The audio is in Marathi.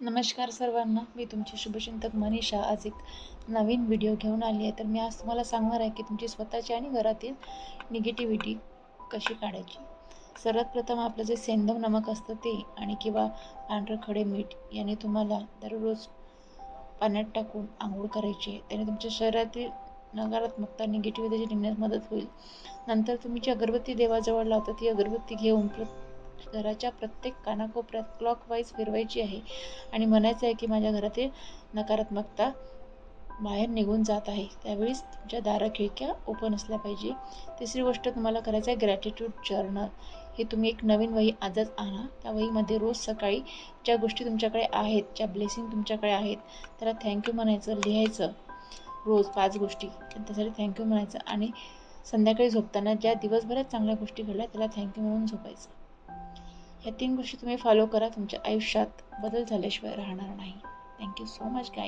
नमस्कार सर्वांना, मी तुमची शुभचिंतक मनीषा आज एक नवीन व्हिडिओ घेऊन आली आहे. तर मी आज तुम्हाला सांगणार आहे की तुमची स्वतःची आणि घरातील निगेटिव्हिटी कशी काढायची. सर्वात प्रथम आपलं जे सेंधव नमक असतं ते आणि किंवा पांढरं खडे मीठ याने तुम्हाला दररोज पाण्यात टाकून आंघोळ करायची आहे. त्याने तुमच्या शरीरातील नकारात्मकता निगेटिव्हिटी निघण्यास मदत होईल. नंतर तुम्ही जी अगरबत्ती देवाजवळ लावता ती अगरबत्ती घेऊन घराच्या प्रत्येक कानाकोपऱ्यात क्लॉकवाईज फिरवायची आहे आणि म्हणायचं आहे की माझ्या घरातील नकारात्मकता बाहेर निघून जात आहे. त्यावेळीच तुमच्या दारा खिडक्या ओपन असल्या पाहिजे. तिसरी गोष्ट तुम्हाला करायचं आहे ग्रॅटिट्यूड जर्नल. हे तुम्ही एक नवीन वही आजच आणा. त्या वहीमध्ये रोज सकाळी ज्या गोष्टी तुमच्याकडे आहेत, ज्या ब्लेसिंग तुमच्याकडे आहेत, त्याला थँक्यू म्हणायचं, लिहायचं. रोज 5 गोष्टी त्यासाठी थँक्यू म्हणायचं आणि संध्याकाळी झोपताना ज्या दिवसभरात चांगल्या गोष्टी घडल्या त्याला थँक्यू म्हणून झोपायचं. ह्या 3 गोष्टी तुम्ही फॉलो करा. तुमच्या आयुष्यात बदल झाल्याशिवाय राहणार नाही. Thank you so much guys.